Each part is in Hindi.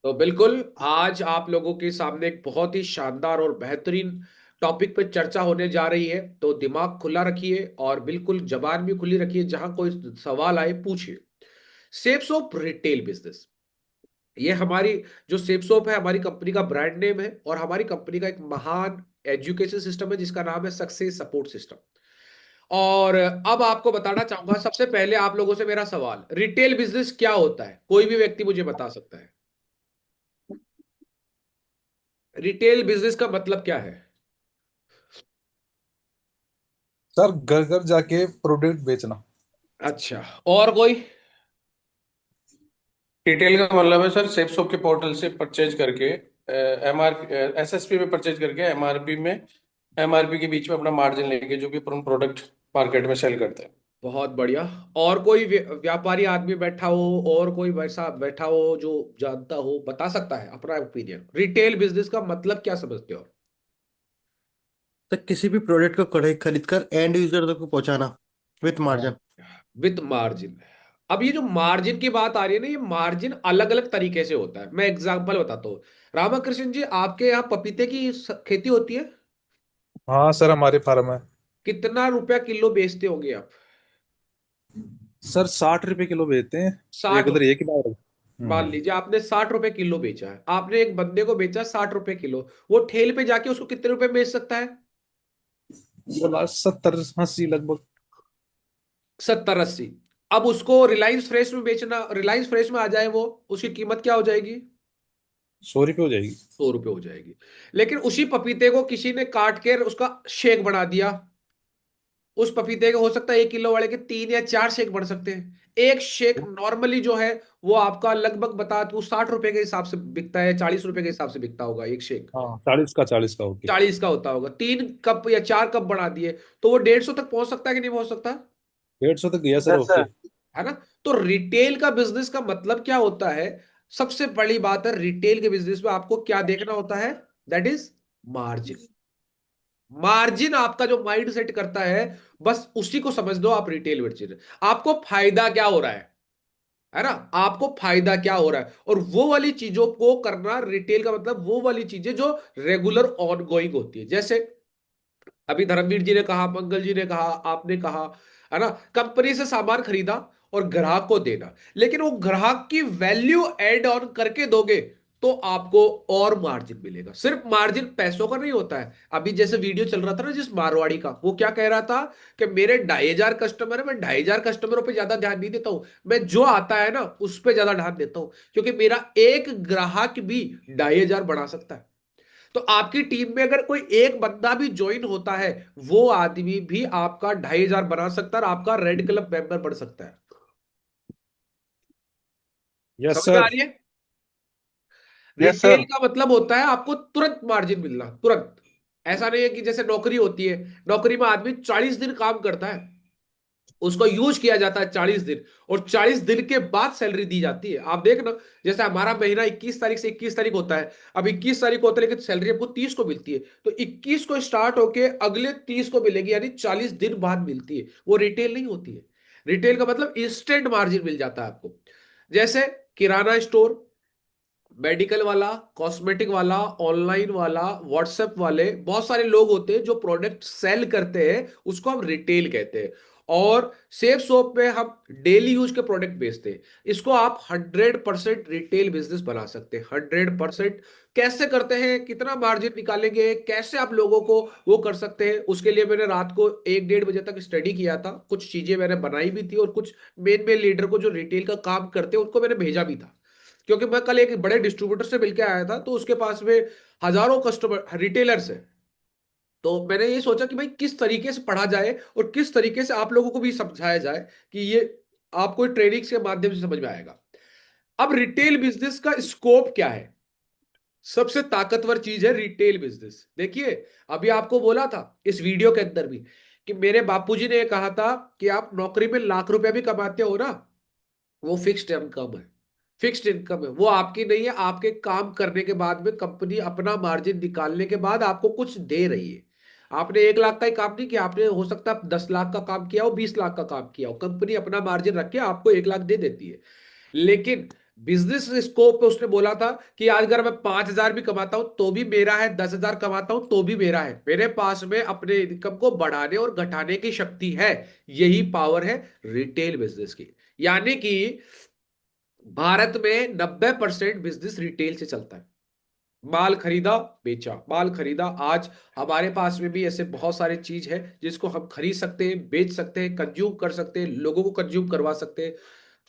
तो बिल्कुल आज आप लोगों के सामने एक बहुत ही शानदार और बेहतरीन टॉपिक पे चर्चा होने जा रही है। तो दिमाग खुला रखिए और बिल्कुल जबान भी खुली रखिए, जहां कोई सवाल आए पूछिए। सेप्स ऑफ रिटेल बिजनेस, ये हमारी जो सेप सोप है हमारी कंपनी का ब्रांड नेम है और हमारी कंपनी का एक महान एजुकेशन सिस्टम है जिसका नाम है सक्सेस सपोर्ट सिस्टम। और अब आपको बताना चाहूंगा, सबसे पहले आप लोगों से मेरा सवाल, रिटेल बिजनेस क्या होता है? कोई भी व्यक्ति मुझे बता सकता है रिटेल बिजनेस का मतलब क्या है? सर, घर घर जाके प्रोडक्ट बेचना। अच्छा, और कोई? रिटेल का मतलब है सर, सेफ शॉप के पोर्टल से परचेज करके एमआर एसएसपी में परचेज करके एमआरपी के बीच में अपना मार्जिन लेके जो भी अपन प्रोडक्ट मार्केट में सेल करते हैं। बहुत बढ़िया। और कोई व्यापारी आदमी बैठा हो और कोई वैसा बैठा हो जो जानता हो, बता सकता है अपना ओपिनियन, रिटेल बिजनेस का मतलब क्या समझते हो? तो किसी भी प्रोडक्ट को खरीद कर एंड यूजर तक को पहुंचाना विथ हाँ। मार्जिन। With margin. अब ये जो मार्जिन की बात आ रही है ना, ये मार्जिन अलग अलग तरीके से होता है। मैं एग्जांपल बताता हूँ। रामाकृष्ण जी, आपके यहाँ पपीते की खेती होती है? हाँ सर, हमारे फार्म है। कितना रुपया किलो बेचते होंगे आप? सर 60 रुपए किलो बेचते हैं। एक 60 रुपए। उधर एक ही बार। मान लीजिए आपने 60 रुपए किलो बेचा है, आपने एक बंदे को बेचा 60 रुपए किलो, वो ठेल पे जाके उसको कितने रुपए बेच सकता है? बोला 70 80 लगभग। 70 80। अब उसको रिलायंस फ्रेश में बेचना, रिलायंस फ्रेश में आ जाए वो, उसकी कीमत क्या हो जाएगी? 100 रुपये हो जाएगी। 100 रुपये हो जाएगी। लेकिन उसी पपीते को किसी ने काट के उसका शेक बना दिया। उस पपीते के हो सकता है 1 किलो वाले के 3 या 4 शेक बन सकते हैं। एक शेक नॉर्मली जो है वो आपका लगभग बता तू 60 रुपए के हिसाब से बिकता है, 40 रुपए के हिसाब से बिकता होगा एक शेक। हाँ, 40 का ओके। 40 का होता होगा, 3 कप या 4 कप बना दिए तो वो 150 तक पहुंच सकता है कि नहीं पहुंच सकता? 150 तक गया सर, यस ओके। सर। है ना? तो रिटेल का बिजनेस का मतलब क्या होता है? सबसे बड़ी बात है, रिटेल के बिजनेस में आपको क्या देखना होता है? That is margin. मार्जिन आपका जो माइंड सेट करता है, बस उसी को समझ लो आप रिटेल बेचर। आपको फायदा क्या हो रहा है ना? आपको फायदा क्या हो रहा है, और वो वाली चीजों को करना। रिटेल का मतलब वो वाली चीजें जो रेगुलर ऑन गोइंग होती है। जैसे अभी धर्मवीर जी ने कहा, मंगल जी ने कहा, आपने कहा, है ना, कंपनी से सामान खरीदा और ग्राहक को देना, लेकिन वो ग्राहक की वैल्यू एड ऑन करके दोगे तो आपको और मार्जिन मिलेगा। सिर्फ मार्जिन पैसों का नहीं होता है। अभी जैसे वीडियो चल रहा था ना जिस मारवाड़ी का, वो क्या कह रहा था कि मेरे 2,500 कस्टमर है, मैं 2,500 कस्टमरों पे ज्यादा ध्यान नहीं देता हूं, मैं जो आता है ना उस पे ज्यादा ध्यान देता हूं, क्योंकि मेरा एक ग्राहक भी 2,500 बढ़ा सकता है। तो आपकी टीम में अगर कोई एक बंदा भी ज्वाइन होता है, वो आदमी भी आपका 2,500 बना सकता है और आपका रेड क्लब मेंबर बढ़ सकता है। यस समझ में आ सर। रही है? Yes retail sir. का मतलब होता है आपको तुरंत मार्जिन मिलना, तुरंत। ऐसा नहीं है कि जैसे नौकरी होती है, नौकरी में आदमी 40 दिन काम करता है, उसको यूज किया जाता है 40 दिन, और 40 दिन के बाद सैलरी दी जाती है। आप देखना, जैसे हमारा महीना 21 तारीख से 21 तारीख होता है, अब 21 तारीख को होता है, लेकिन सैलरी हमको 30 को मिलती है, तो 21 को स्टार्ट होके अगले 30 को मिलेगी, यानी 40 दिन बाद मिलती है। वो रिटेल नहीं होती है। रिटेल का मतलब इंस्टेंट मार्जिन मिल जाता है आपको। जैसे किराना स्टोर, मेडिकल वाला, कॉस्मेटिक वाला, ऑनलाइन वाला, व्हाट्सएप वाले, बहुत सारे लोग होते हैं जो प्रोडक्ट सेल करते हैं, उसको हम रिटेल कहते हैं। और सेफ सोप में हम डेली यूज के प्रोडक्ट बेचते हैं। इसको आप 100% रिटेल बिजनेस बना सकते हैं, 100%। कैसे करते हैं, कितना मार्जिन निकालेंगे, कैसे आप लोगों को वो कर सकते हैं, उसके लिए मैंने रात को 1 1:30 बजे तक स्टडी किया था, कुछ चीजें मैंने बनाई भी थी, और कुछ मेन मेन लीडर को जो रिटेल का काम करते हैं उनको मैंने भेजा भी था। क्योंकि मैं कल एक बड़े डिस्ट्रीब्यूटर से मिलकर आया था, तो उसके पास में हजारों कस्टमर रिटेलर्स है। तो मैंने ये सोचा कि भाई किस तरीके से पढ़ा जाए और किस तरीके से आप लोगों को भी समझाया जाए कि ये आपको ट्रेनिंग के माध्यम से समझ में आएगा। अब रिटेल बिजनेस का स्कोप क्या है? सबसे ताकतवर चीज है रिटेल बिजनेस। देखिए, अभी आपको बोला था इस वीडियो के अंदर भी कि मेरे बापूजी ने कहा था कि आप नौकरी में लाख रुपया भी कमाते हो ना, वो फिक्स्ड इनकम है। फिक्स्ड इनकम है, वो आपकी नहीं है। आपके काम करने के बाद में कंपनी अपना मार्जिन निकालने के बाद आपको कुछ दे रही है। आपने 1 लाख का ही काम नहीं किया, आपने हो सकता है 10 लाख का काम किया हो, 20 लाख का काम किया हो, कंपनी अपना मार्जिन रख के आपको 1 लाख दे देती है। लेकिन बिजनेस स्कोप पे उसने बोला था कि आज अगर मैं 5,000 भी कमाता हूं तो भी मेरा है, 10,000 कमाता हूं तो भी मेरा है, मेरे पास में अपने इनकम को बढ़ाने और घटाने की शक्ति है। यही पावर है रिटेल बिजनेस की। यानी कि भारत में 90% बिजनेस रिटेल से चलता है। माल खरीदा, बेचा, माल खरीदा। आज हमारे पास में भी ऐसे बहुत सारे चीज है जिसको हम खरीद सकते हैं, बेच सकते हैं, कंज्यूम कर सकते हैं, लोगों को कंज्यूम करवा सकते हैं।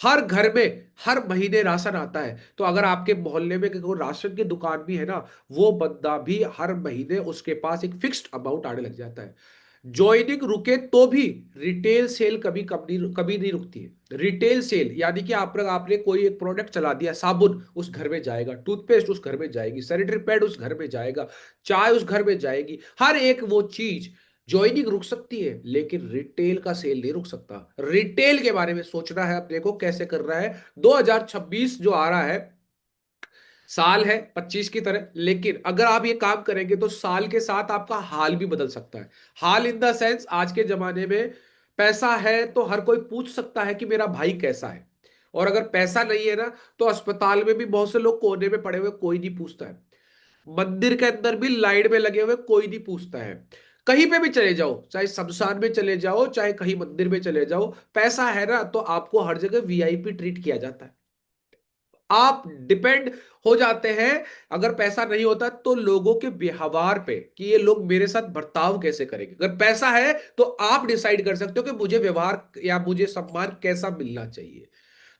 हर घर में हर महीने राशन आता है, तो अगर आपके मोहल्ले में कोई राशन की दुकान भी है ना, वो बंदा भी हर महीने उसके पास एक फिक्स्ड अमाउंट आने लग जाता है। ज्वाइनिंग रुके तो भी रिटेल सेल कभी नहीं रुकती है। रिटेल सेल यानी कि आपने कोई एक प्रोडक्ट चला दिया, साबुन उस घर में जाएगा, टूथपेस्ट उस घर में जाएगी, सैनिटरी पैड उस घर में जाएगा, चाय उस घर में जाएगी, हर एक वो चीज। ज्वाइनिंग रुक सकती है लेकिन रिटेल का सेल नहीं रुक सकता। रिटेल के बारे में सोचना है अपने को कैसे कर रहा है। 2026 जो आ रहा है, साल है 25 की तरह, लेकिन अगर आप ये काम करेंगे तो साल के साथ आपका हाल भी बदल सकता है। हाल इन द सेंस, आज के जमाने में पैसा है तो हर कोई पूछ सकता है कि मेरा भाई कैसा है। और अगर पैसा नहीं है ना, तो अस्पताल में भी बहुत से लोग कोने में पड़े हुए, कोई नहीं पूछता है। मंदिर के अंदर भी लाइन में लगे हुए, कोई नहीं पूछता है। कहीं पे भी चले जाओ, चाहे शमशान में चले जाओ, चाहे कहीं मंदिर में चले जाओ, पैसा है ना तो आपको हर जगह वीआईपी ट्रीट किया जाता है। आप डिपेंड हो जाते हैं। अगर पैसा नहीं होता तो लोगों के व्यवहार पे कि ये लोग मेरे साथ बर्ताव कैसे करेंगे। अगर पैसा है तो आप डिसाइड कर सकते हो कि मुझे व्यवहार या मुझे सम्मान कैसा मिलना चाहिए।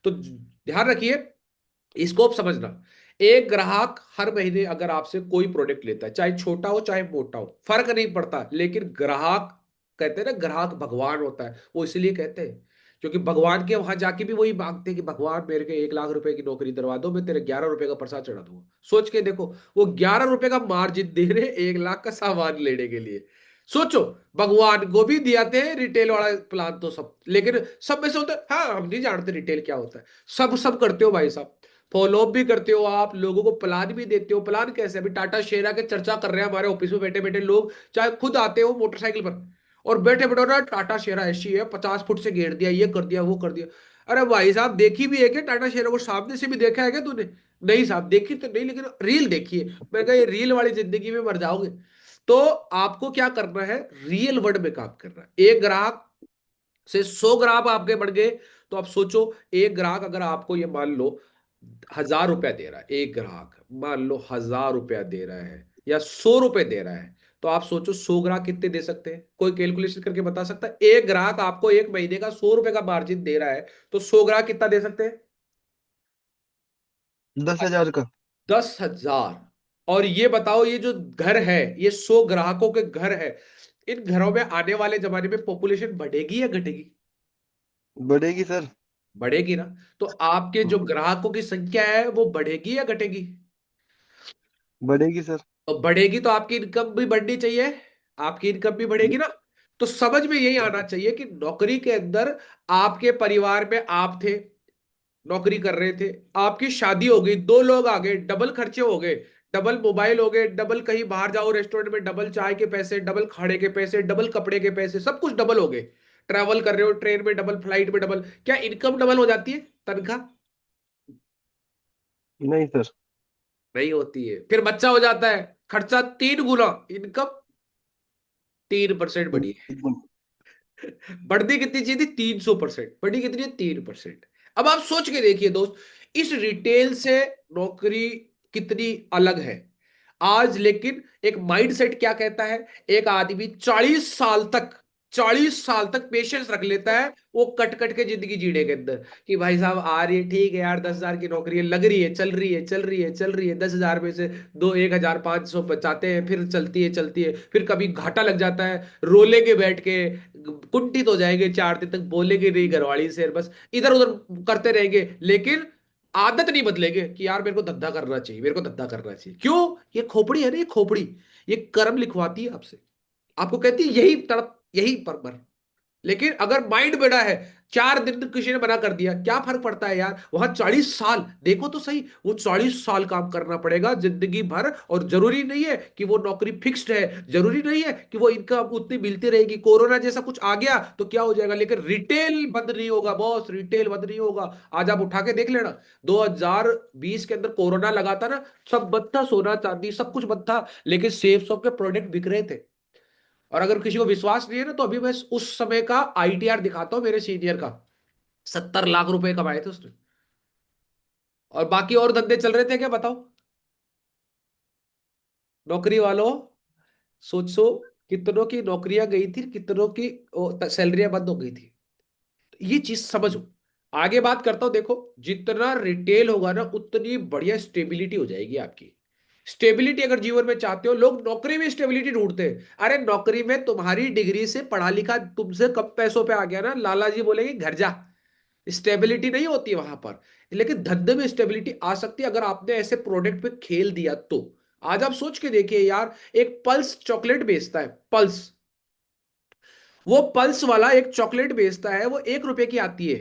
तो ध्यान रखिए, स्कोप समझना। एक ग्राहक हर महीने अगर आपसे कोई प्रोडक्ट लेता है, चाहे छोटा हो चाहे मोटा हो, फर्क नहीं पड़ता, लेकिन ग्राहक, कहते हैं ना ग्राहक भगवान होता है, वो इसलिए कहते हैं क्योंकि भगवान के वहां जाके भी वही मांगते हैं कि भगवान मेरे को 1 लाख रुपए की नौकरी दिलवा दो, मैं तेरे 11 रुपए का प्रसाद चढ़ा दूंगा। सोच के देखो, वो 11 रुपए का मार्जिन दे रहे 1 लाख का सामान लेने के लिए। सोचो, भगवान को भी दिया थे रिटेल वाला प्लान तो सब, लेकिन सब में से होता है हाँ हम नहीं जानते रिटेल क्या होता है। सब सब करते हो भाई साहब, फॉलो अप भी करते हो आप, लोगों को प्लान भी देते हो। प्लान कैसे, अभी टाटा शेरा के चर्चा कर रहे हैं हमारे ऑफिस में बैठे बैठे लोग, चाहे खुद आते हो मोटरसाइकिल पर और बैठे बैठे ना टाटा शेरा ऐसी है, 50 फुट से घेर दिया, ये कर दिया वो कर दिया। अरे भाई साहब, देखी भी है क्या टाटा शेरा को, सामने से भी देखा है क्या तूने? नहीं साहब, देखी तो नहीं, लेकिन रील देखी है। मैं कहा ये रील वाली जिंदगी में मर जाओगे। तो आपको क्या करना है, रियल वर्ल्ड में काम करना है। एक ग्राहक से 100 ग्राहक आपके बढ़ गए, तो आप सोचो, एक ग्राहक अगर आपको ये मान लो 1,000 रुपया दे रहा है, एक ग्राहक मान लो 1,000 रुपया दे रहा है या 100 रुपए दे रहा है, तो आप सोचो 100 ग्राहक कितने दे सकते हैं? कोई कैलकुलेशन करके बता सकता है? एक ग्राहक आपको एक महीने का 100 रुपए का मार्जिन दे रहा है, तो 100 ग्राहक कितना दे सकते हैं? 10,000 का। 10,000। और ये बताओ, ये जो घर है, ये 100 ग्राहकों के घर है, इन घरों में आने वाले जमाने में पॉपुलेशन बढ़ेगी या घटेगी? बढ़ेगी सर। बढ़ेगी ना। तो आपके जो ग्राहकों की संख्या है वो बढ़ेगी या घटेगी? बढ़ेगी सर। तो बढ़ेगी तो आपकी इनकम भी बढ़नी चाहिए, आपकी इनकम भी बढ़ेगी ना। तो समझ में यही आना चाहिए कि नौकरी के अंदर आपके परिवार में आप थे, नौकरी कर रहे थे, आपकी शादी हो गई, 2 लोग आ गए, डबल खर्चे हो गए, डबल मोबाइल हो गए, डबल कहीं बाहर जाओ रेस्टोरेंट में, डबल चाय के पैसे, डबल खाने के पैसे, डबल कपड़े के पैसे, सब कुछ डबल हो गए। ट्रैवल कर रहे हो ट्रेन में डबल, फ्लाइट में डबल, क्या इनकम डबल हो जाती है? तनख्वाह नहीं सर। नहीं होती है। फिर बच्चा हो जाता है, खर्चा 3 गुना, इनकम 3% बढ़ी है। बढ़ती कितनी चाहिए थी? 300%। बढ़ी कितनी है? 3%। अब आप सोच के देखिए दोस्त, इस रिटेल से नौकरी कितनी अलग है आज। लेकिन एक माइंडसेट क्या कहता है, एक आदमी 40 साल तक पेशेंस रख लेता है, वो कट कट के जिंदगी जीने के अंदर, कि भाई साहब आ रही है ठीक है यार, 10,000 की नौकरी है, लग रही है, चल रही है, चल रही है, चल रही है, 10,000 में से 1,500 बचाते हैं, फिर चलती है चलती है, फिर कभी घाटा लग जाता है, रोलेंगे बैठ के, कुंठित हो जाएंगे, 4 दिन तक बोलेंगे नहीं घरवाली से, बस इधर उधर करते रहेंगे, लेकिन आदत नहीं बदलेंगे कि यार मेरे को धंधा करना चाहिए, मेरे को धंधा करना चाहिए। क्यों? ये खोपड़ी है ना, ये खोपड़ी, ये कर्म लिखवाती है आपसे, आपको कहती है यही तड़प, यही पर मर। लेकिन अगर माइंड बड़ा है, 4 दिन किसी ने मना कर दिया, क्या फर्क पड़ता है यार? वहां 40 साल, देखो तो सही, वो 40 साल काम करना पड़ेगा जिंदगी भर। और जरूरी नहीं है कि वो नौकरी फिक्स्ड है, जरूरी नहीं है कि वो इनकम उतनी मिलती रहेगी। कोरोना जैसा कुछ आ गया तो क्या हो जाएगा, लेकिन रिटेल बंद नहीं होगा बॉस, रिटेल बंद नहीं होगा। आज आप उठा के देख लेना, 2020 के अंदर कोरोना लगा था ना, सब बंद था, सोना चांदी सब कुछ बंद था, लेकिन सेफ शॉप के प्रोडक्ट बिक रहे थे। और अगर किसी को विश्वास नहीं है ना, तो अभी मैं उस समय का आईटीआर दिखाता हूं मेरे सीनियर का। 70 लाख रुपए कमाए थे उसने। और बाकी और धंधे चल रहे थे क्या, बताओ? नौकरी वालों, सोचो, कितनों की नौकरियां गई थी, कितनों की सैलरियां बंद हो गई थी। तो ये चीज समझो। आगे बात करता हूं, देखो, जितना रिटेल होगा ना, उतनी बढ़िया स्टेबिलिटी हो जाएगी आपकी। स्टेबिलिटी अगर जीवन में चाहते हो, लोग नौकरी में स्टेबिलिटी ढूंढते हैं। अरे नौकरी में तुम्हारी डिग्री से पढ़ा लिखा तुमसे कम पैसों पे आ गया ना, लाला जी बोलेंगे घर जा। स्टेबिलिटी नहीं होती है वहां पर। लेकिन धंधे में स्टेबिलिटी आ सकती है अगर आपने ऐसे प्रोडक्ट पे खेल दिया तो। आज आप सोच के देखिए यार, एक पल्स चॉकलेट बेचता है, पल्स, वो पल्स वाला एक चॉकलेट बेचता है, वो 1 रुपए की आती है,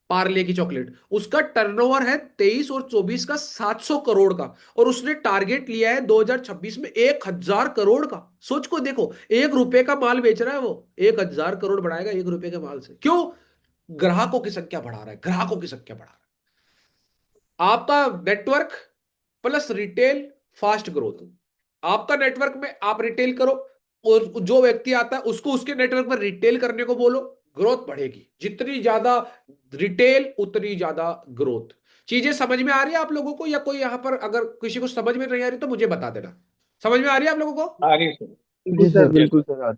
पार्ले की चॉकलेट। उसका टर्नओवर है 23 और 24 का 700 करोड़ का। और उसने टारगेट लिया है 2026 में 1,000 करोड़ का। सोच को देखो, 1 रुपए का माल बेच रहा है वो, 1,000 करोड़ बढ़ाएगा 1 रुपए के माल से। क्यों? ग्राहकों की संख्या बढ़ा रहा है, ग्राहकों की संख्या बढ़ा रहा है। आपका network plus retail, fast growth. आपका नेटवर्क में आप रिटेल करो, और जो व्यक्ति आता है उसको उसके नेटवर्क में रिटेल करने को बोलो, ग्रोथ बढ़ेगी। जितनी ज्यादा रिटेल उतनी ज्यादा ग्रोथ। चीजें समझ में आ रही है आप लोगों को? या कोई यहां पर अगर किसी को समझ में नहीं आ रही तो मुझे बता देना। समझ में आ रही है आप लोगों को? आ रही है सर। बिल्कुल जी सर, सर। बिल्कुल सर।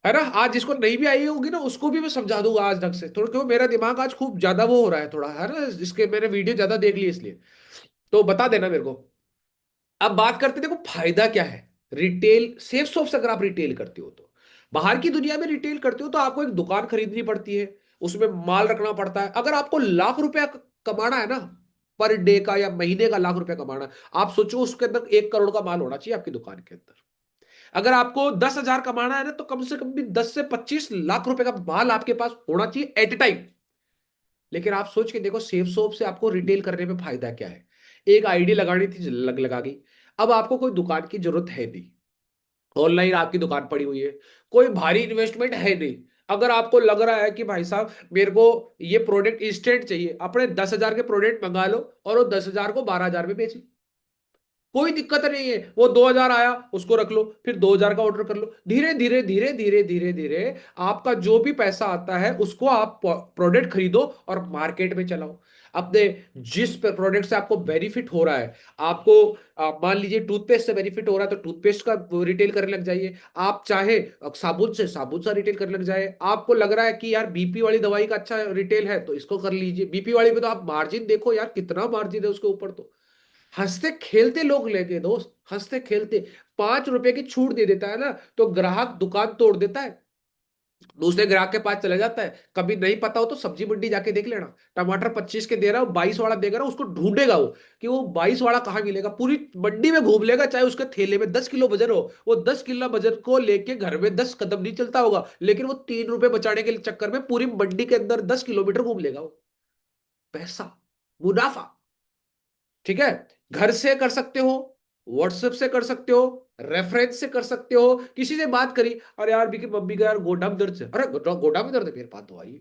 है ना? आज जिसको नहीं भी आई होगी ना, उसको भी मैं समझा दूंगा आज ढंग से थोड़ा, क्यों मेरा दिमाग आज खूब ज्यादा वो हो रहा है थोड़ा, है ना, इसके मैंने वीडियो ज्यादा देख ली इसलिए। तो बता देना मेरे को। अब बात करते हैं, देखो फायदा क्या है रिटेल सेफ शॉप से। अगर आप रिटेल करते हो तो, बाहर की दुनिया में रिटेल करते हो तो आपको एक दुकान खरीदनी पड़ती है, उसमें माल रखना पड़ता है। अगर आपको लाख रुपया कमाना है ना, पर डे का या महीने का लाख रुपया कमाना है, आप सोचो उसके अंदर 1 करोड़ का माल होना चाहिए आपकी दुकान के अंदर। अगर आपको 10,000 कमाना है ना, तो कम से कम भी 10 से 25 लाख रुपए का माल आपके पास होना चाहिए एट ए टाइम। लेकिन आप सोच के देखो, सेफ सोप से आपको रिटेल करने में फायदा क्या है? एक आईडी लगानी थी, लगा गई। अब आपको कोई दुकान की जरूरत है नहीं, ऑनलाइन आपकी दुकान पड़ी हुई है, कोई भारी इन्वेस्टमेंट है नहीं। अगर आपको लग रहा है कि भाई साहब मेरे को ये प्रोडक्ट इंस्टेंट चाहिए, अपने 10,000 के प्रोडक्ट मंगा लो और वो 10,000 को 12,000 में बेच लो, कोई दिक्कत नहीं है। वो 2,000 आया, उसको रख लो, फिर 2,000 का ऑर्डर कर लो। धीरे धीरे धीरे धीरे धीरे धीरे आपका जो भी पैसा आता है उसको आप प्रोडक्ट खरीदो और मार्केट में चलाओ अपने। जिस प्रोडक्ट से आपको बेनिफिट हो रहा है, आपको मान लीजिए टूथपेस्ट से बेनिफिट हो रहा है तो टूथपेस्ट का रिटेल करने लग जाइए। आप चाहे साबुन से रिटेल करने लग जाए। आपको लग रहा है कि यार बीपी वाली दवाई का अच्छा रिटेल है तो इसको कर लीजिए। बीपी वाली में तो आप मार्जिन देखो यार, कितना मार्जिन है उसके ऊपर। तो हंसते खेलते लोग लेंगे दोस्त, हंसते खेलते। 5 रुपए की छूट दे देता है ना, तो ग्राहक दुकान तोड़ देता है, दूसरे ग्राहक के पास चला जाता है। कभी नहीं पता हो तो सब्जी मंडी जाके देख लेना, टमाटर 25 के दे रहा हो, 22 वाला देगा ना, उसको ढूंढेगा वो कि वो 22 वाला कहाँ मिलेगा। पूरी मंडी में घूम लेगा, चाहे उसके थैले में 10 किलो वजन हो, वो 10 किलो वजन को लेके घर में 10 कदम नहीं चलता होगा, लेकिन वो 3 रुपए बचाने के चक्कर में पूरी मंडी के अंदर 10 किलोमीटर घूम लेगा वो। पैसा, मुनाफा। ठीक है? घर से कर सकते हो, व्हाट्सएप से कर सकते हो, रेफरेंस से कर सकते हो। किसी से बात करी, अरे यार बीकी मम्मी का यार गोडा में दर्द है, अरे गोडा में दर्द है, मेरे पास तो आइए।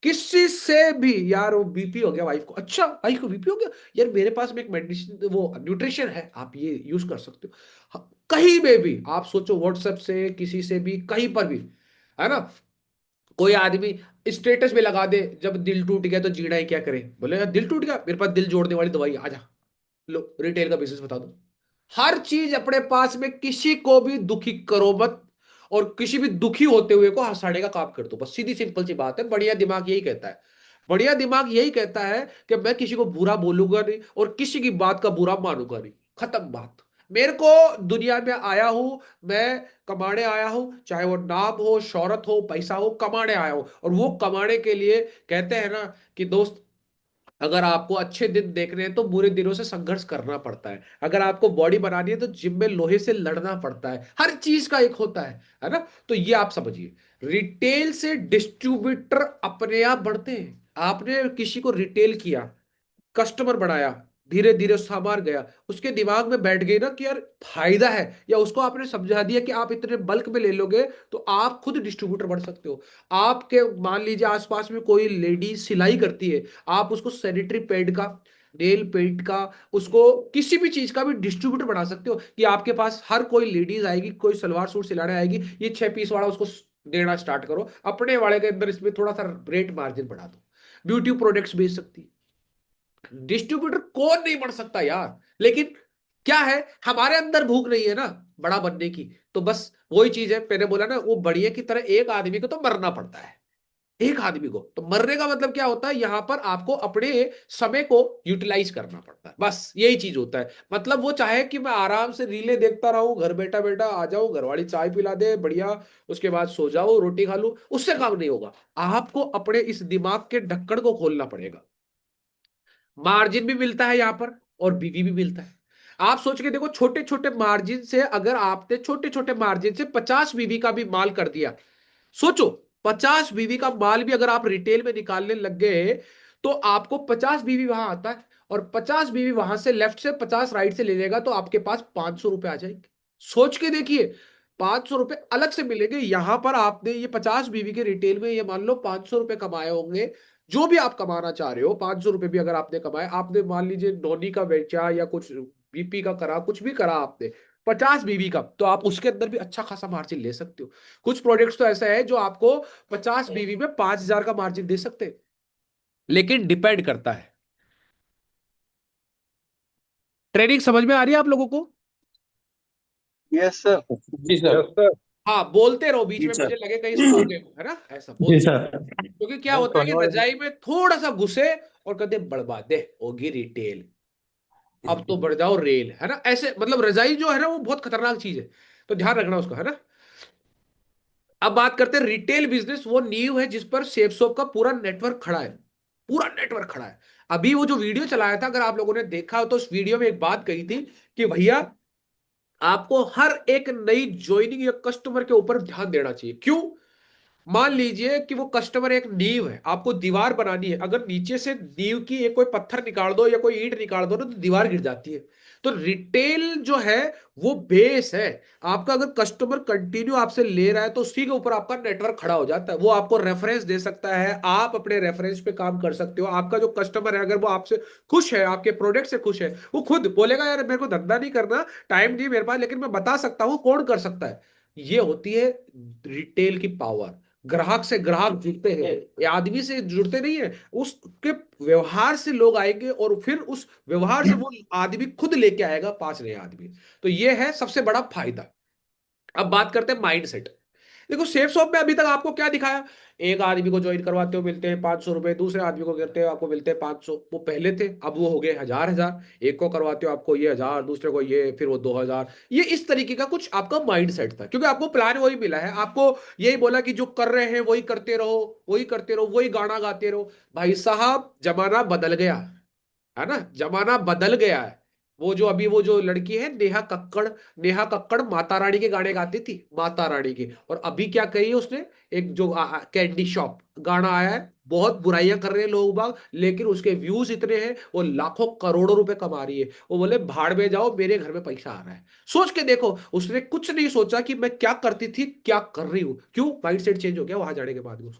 किसी से भी, यार वो बीपी हो गया वाइफ को, अच्छा वाइफ को बीपी हो गया, यार मेरे पास में एक मेडिसिन, वो न्यूट्रिशन है, आप ये यूज कर सकते हो। कहीं में भी आप सोचो, व्हाट्सएप से, किसी से भी, कहीं पर भी, है ना? कोई आदमी स्टेटस में लगा दे, जब दिल टूट गया तो जीना ही क्या करे, बोले यार दिल टूट गया, मेरे पास दिल जोड़ने वाली दवाई आजा, लो रिटेल का बिजनेस बता दो। हर चीज अपने पास में, किसी को भी दुखी करो मत, और किसी भी दुखी होते हुए को हंसाने का काम कर दो, बस सीधी सिंपल सी बात है। बढ़िया दिमाग यही कहता है, बढ़िया दिमाग यही कहता है कि मैं किसी को बुरा बोलूंगा नहीं और किसी की बात का बुरा मानूंगा नहीं, खत्म बात। मेरे को दुनिया में आया हूं, मैं कमाने आया हूं, चाहे वो नाम हो, शोहरत हो, पैसा हो, कमाने आया हूं। और वो कमाने के लिए कहते हैं ना कि दोस्त, अगर आपको अच्छे दिन देखने हैं तो बुरे दिनों से संघर्ष करना पड़ता है। अगर आपको बॉडी बनानी है तो जिम में लोहे से लड़ना पड़ता है। हर चीज का एक होता है ना? तो ये आप समझिए। रिटेल से डिस्ट्रीब्यूटर अपने आप बढ़ते हैं। आपने किसी को रिटेल किया, कस्टमर बढ़ाया, धीरे धीरे सामान गया, उसके दिमाग में बैठ गई ना कि यार फायदा है, या उसको आपने समझा दिया कि आप इतने बल्क में ले लोगे तो आप खुद डिस्ट्रीब्यूटर बन सकते हो। आपके मान लीजिए आसपास में कोई लेडी सिलाई करती है, आप उसको सैनिटरी पैड का, नेल पेंट का, उसको किसी भी चीज का भी डिस्ट्रीब्यूटर बना सकते हो कि आपके पास हर कोई लेडीज आएगी, कोई सलवार सूट सिलाने आएगी, ये 6 पीस वाला उसको देना स्टार्ट करो, अपने वाले के अंदर इसमें थोड़ा सा रेट मार्जिन बढ़ा दो, ब्यूटी प्रोडक्ट्स बेच सकती है। डिस्ट्रीब्यूटर कौन नहीं बन सकता यार, लेकिन क्या है, हमारे अंदर भूख नहीं है ना बड़ा बनने की। तो बस वही चीज है, मैंने बोला ना, वो बढ़िया की तरह एक आदमी को तो मरना पड़ता है। एक आदमी को तो मरने का मतलब क्या होता है, यहां पर आपको अपने समय को यूटिलाइज करना पड़ता है, बस यही चीज होता है। मतलब वो चाहे कि मैं आराम से रीले देखता रहूं, घर बैठा बैठा आ जाऊं, घरवाली चाय पिला दे बढ़िया, उसके बाद सो जाओ, रोटी खा लूं, उससे काम नहीं होगा। आपको अपने इस दिमाग के ढक्कन को खोलना पड़ेगा। मार्जिन भी मिलता है यहां पर और बीवी भी मिलता है। आप सोच के देखो, छोटे छोटे मार्जिन से, अगर आपने छोटे छोटे मार्जिन से 50 बीवी का भी माल कर दिया, सोचो, 50 बीवी का माल भी अगर आप रिटेल में निकालने लग गए, तो आपको 50 बीवी वहां आता है, और 50 बीवी वहां से लेफ्ट से 50 राइट से ले लेगा, तो आपके पास 500 रुपए आ जाएंगे। सोच के देखिए, 500 रुपए अलग से मिलेंगे। यहां पर आपने ये 50 बीवी के रिटेल में, ये मान लो 500 रुपए कमाए होंगे, जो भी आप कमाना चाह रहे हो, 500 रुपए भी अगर आपने कमाए, आपने मान लीजिए नौनी का बेचा या कुछ बीपी का करा, कुछ भी करा आपने 50 बीवी का, तो आप उसके अंदर भी अच्छा खासा मार्जिन ले सकते हो। कुछ प्रोडक्ट्स तो ऐसा है जो आपको 50 बीवी में 5,000 का मार्जिन दे सकते हैं, लेकिन डिपेंड करता है। ट्रेनिंग समझ में आ रही है आप लोगों को? Yes sir. जी सर। Yes sir. हाँ, बोलते रहो बीच जी में, सर। मुझे लगे कहीं सो गए हो, है ना, ऐसा जी बोलते। सर। क्योंकि क्या नहीं, होता है सोने कि वाले रजाई में थोड़ा सा घुसे और कहते बर्बादे होगी रिटेल, अब तो बढ़ जाओ रेल, है ना, ऐसे। मतलब रजाई जो है ना, वो बहुत खतरनाक चीज है, तो ध्यान रखना उसका, है ना। अब बात करते हैं रिटेल बिजनेस, वो नींव है जिस पर सेफसॉप का पूरा नेटवर्क खड़ा है, पूरा नेटवर्क खड़ा है। अभी वो जो वीडियो चलाया था, अगर आप लोगों ने देखा हो, तो उस वीडियो में एक बात कही थी कि भैया, आपको हर एक नई ज्वाइनिंग या कस्टमर के ऊपर ध्यान देना चाहिए। क्यों? मान लीजिए कि वो कस्टमर एक नींव है, आपको दीवार बनानी है, अगर नीचे से नींव की एक कोई पत्थर निकाल दो या कोई ईंट निकाल दो ना, तो दीवार गिर जाती है। तो रिटेल जो है वो बेस है आपका। अगर कस्टमर कंटिन्यू आपसे ले रहा है, तो उसी के ऊपर आपका नेटवर्क खड़ा हो जाता है, वो आपको रेफरेंस दे सकता है, आप अपने रेफरेंस पे काम कर सकते हो। आपका जो कस्टमर है, अगर वो आपसे खुश है, आपके प्रोडक्ट से खुश है, वो खुद बोलेगा यार मेरे को धंधा नहीं करना, टाइम नहीं मेरे पास, लेकिन मैं बता सकता हूं कौन कर सकता है। ये होती है रिटेल की पावर। ग्राहक से ग्राहक जुड़ते हैं, ये आदमी से जुड़ते नहीं है, उसके व्यवहार से लोग आएंगे, और फिर उस व्यवहार से वो आदमी खुद लेके आएगा 5 नए आदमी। तो ये है सबसे बड़ा फायदा। अब बात करते हैं माइंडसेट। देखो, सेफ शॉप में अभी तक आपको क्या दिखाया, एक आदमी को ज्वाइन करवाते हो मिलते हैं 500 रुपए, दूसरे आदमी को करते हो आपको मिलते हैं 500, वो पहले थे, अब वो हो गए हजार हजार। एक को करवाते हो आपको ये 1000, दूसरे को ये, फिर वो 2000। ये इस तरीके का कुछ आपका माइंड सेट था, क्योंकि आपको प्लान वही मिला है, आपको यही बोला कि जो कर रहे हैं वही करते रहो, वही करते रहो, वही गाना गाते रहो। भाई साहब, जमाना बदल गया, है ना, जमाना बदल गया है। वो जो अभी वो जो लड़की है नेहा कक्कड़, नेहा कक्कड़ माता रानी के गाने गाती थी, माता रानी के, और अभी क्या कही है उसने, एक जो कैंडी शॉप गाना आया है, बहुत बुराइयां कर रहे हैं लोग बाग, लेकिन उसके व्यूज इतने हैं, वो लाखों करोड़ों रुपए कमा रही है। वो बोले भाड़ में जाओ, मेरे घर में पैसा आ रहा है। सोच के देखो, उसने कुछ नहीं सोचा कि मैं क्या करती थी, क्या कर रही हूं, क्यों माइंड सेट चेंज हो गया वहां जाने के बाद में।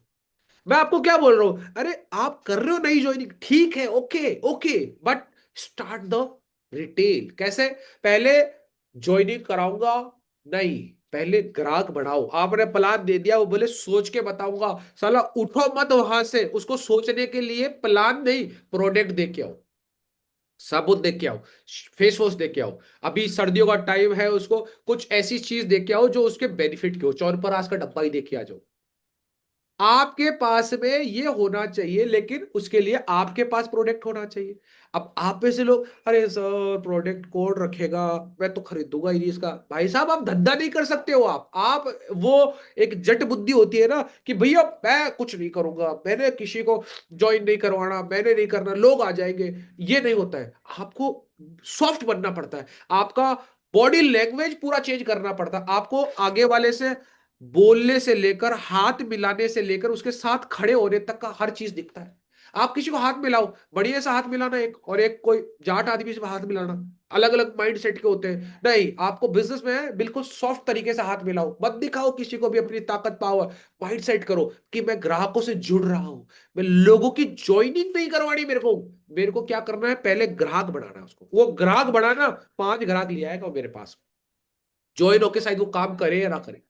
मैं आपको क्या बोल रहा हूं, अरे आप कर रहे हो नई ज्वाइनिंग, ठीक है, okay okay, but start the retail. कैसे? पहले ज्वाइनिंग कराऊंगा, नहीं, पहले ग्राहक बढ़ाओ। आपने प्लान दे दिया, वो बोले सोच के बताऊंगा, साला उठो मत वहां से, उसको सोचने के लिए प्लान नहीं, प्रोडक्ट दे के आओ, साबुन दे के आओ, फेस वॉश दे के आओ, अभी सर्दियों का टाइम है, उसको कुछ ऐसी चीज दे के आओ जो उसके बेनिफिट की हो, च्यवनप्राश का डब्बा ही दे के आ जाओ। आपके पास में ये होना चाहिए, लेकिन उसके लिए आपके पास प्रोडक्ट होना चाहिए। अब आप में से लोग, अरे सर प्रोडक्ट कौन रखेगा, मैं तो खरीदूंगा ही नहीं इसका। भाई साहब, आप धंधा नहीं कर सकते हो। आप वो एक जट बुद्धि होती है ना कि भैया मैं कुछ नहीं करूंगा, मैंने किसी को ज्वाइन नहीं करवाना, मैंने नहीं करना, लोग आ जाएंगे। ये नहीं होता है। आपको सॉफ्ट बनना पड़ता है, आपका बॉडी लैंग्वेज पूरा चेंज करना पड़ता है, आपको आगे वाले से बोलने से लेकर हाथ मिलाने से लेकर उसके साथ खड़े होने तक का हर चीज दिखता है। आप किसी को हाथ मिलाओ, बढ़िया सा हाथ मिलाना एक, और एक कोई जाट आदमी से हाथ मिलाना, अलग अलग माइंड सेट के होते हैं। नहीं, आपको बिजनेस में है, बिल्कुल सॉफ्ट तरीके से हाथ मिलाओ, मत दिखाओ किसी को भी अपनी ताकत पावर। माइंड सेट करो कि मैं ग्राहकों से जुड़ रहा हूं, मैं लोगों की ज्वाइनिंग नहीं करवानी मेरे को क्या करना है, पहले ग्राहक बढ़ाना है उसको। वो ग्राहक बढ़ाना, 5 ग्राहक ले आएगा वो मेरे पास, ज्वाइन होके शायद वो काम करे या ना करे।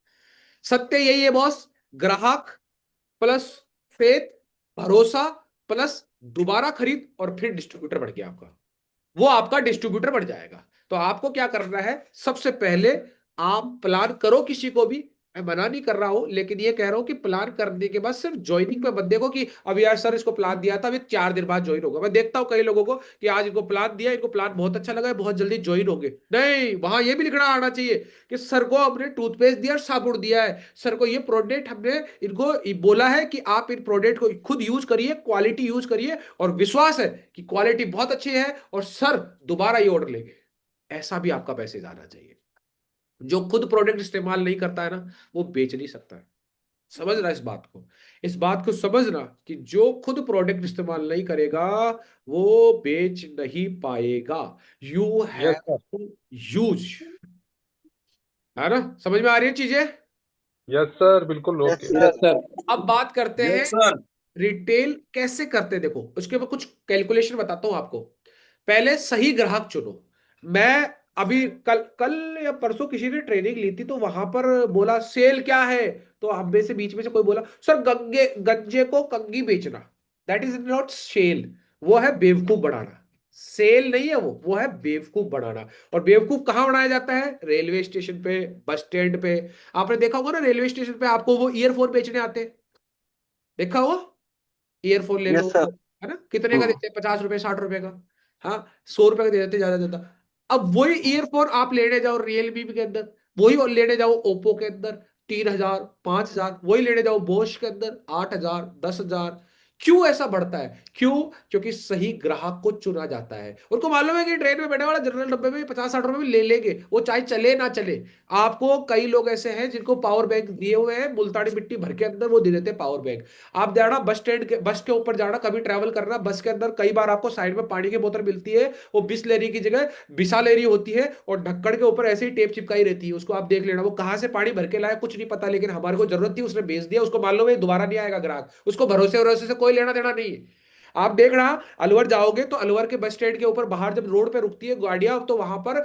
सत्य यही है बॉस, ग्राहक प्लस फेथ, भरोसा प्लस दोबारा खरीद, और फिर डिस्ट्रीब्यूटर बढ़ गया आपका, वो आपका डिस्ट्रीब्यूटर बढ़ जाएगा। तो आपको क्या करना है, सबसे पहले आप प्लान करो किसी को भी, मैं मना नहीं कर रहा हूं, लेकिन ये कह रहा हूं कि प्लान करने के बाद सिर्फ ज्वाइनिंग पे मत देखो कि अब यार सर इसको प्लान दिया था, अभी 4 दिन बाद ज्वाइन होगा। मैं देखता हूं कई लोगों को कि आज इनको प्लान दिया, इनको प्लान बहुत अच्छा लगा है, बहुत जल्दी ज्वाइन हो गए। नहीं, वहां ये भी लिखना आना चाहिए कि सर को हमने टूथपेस्ट दिया, साबुन दिया है, सर को ये प्रोडक्ट हमने इनको बोला है कि आप इन प्रोडक्ट को खुद यूज करिए, क्वालिटी यूज करिए, और विश्वास है कि क्वालिटी बहुत अच्छी है, और सर दोबारा ये ऑर्डर लेंगे। ऐसा भी आपका मैसेज आना चाहिए। जो खुद प्रोडक्ट इस्तेमाल नहीं करता है ना, वो बेच नहीं सकता है। समझना इस बात को, इस बात को समझना कि जो खुद प्रोडक्ट इस्तेमाल नहीं करेगा वो बेच नहीं पाएगा। You yes have sir. To use, है ना, समझ में आ रही है चीजें। यस सर, बिल्कुल yes okay. Yes sir. Sir. अब बात करते हैं यस सर। रिटेल कैसे करते हैं। देखो उसके ऊपर कुछ कैलकुलेशन बताता हूं आपको। पहले सही ग्राहक चुनो। मैं अभी कल कल या परसों किसी ने ट्रेनिंग ली थी, तो वहां पर बोला सेल क्या है, तो हम में से बीच में से कोई बोला सर गंगे गंजे को कंगी बेचना। दैट इज नॉट सेल, वो है बेवकूफ बनाना। सेल नहीं है वो है बेवकूफ बनाना। और बेवकूफ कहाँ बनाया जाता है, रेलवे स्टेशन पे, बस स्टैंड पे। आपने देखा होगा ना, रेलवे स्टेशन पे आपको वो ईयरफोन बेचने आते हैं, देखा होगा। ईयरफोन ले लो, यस सर। है ना, कितने का हम्म। देते हैं, 50 रुपए 60 रुपए का, हाँ, 100 रुपए का दे देते ज्यादा ज्यादा। अब वही ईयरफोन आप लेने जाओ रियलमी के अंदर, वही और लेने जाओ ओप्पो के अंदर 3,000 5,000, वही लेने जाओ बोश के अंदर 8,000 10,000। क्यों ऐसा बढ़ता है, क्यों? क्योंकि सही ग्राहक को चुना जाता है। उनको मालूम है कि ट्रेन में बैठने वाला जनरल डब्बे में 50 60 रुपए में ले लेंगे, वो चाहे चले ना चले। आपको कई लोग ऐसे हैं जिनको पावर बैंक दिए हुए हैं, मुल्तानी मिट्टी भर के अंदर वो दे देते हैं पावर बैंक। आप जाना बस स्टैंड के, बस के ऊपर जाना, कभी ट्रैवल करना, बस के अंदर कई बार आपको साइड में पानी की बोतल मिलती है, वो बिसलेरी की जगह बिसालेरी होती है, और ढक्कन के ऊपर ऐसे ही टेप चिपकाई रहती है, उसको आप देख लेना वो कहां से पानी भर के लाया कुछ नहीं पता, लेकिन हमारे को जरूरत थी उसने बेच दिया, उसको मालूम है दोबारा नहीं आएगा ग्राहक, उसको भरोसे भरोसे से कोई लेना देना नहीं है। आप देख रहा, अलवर जाओगे तो अलवर के बस स्टैंड के ऊपर बाहर जब रोड पे रुकती है गाड़ियां, तो वहां पर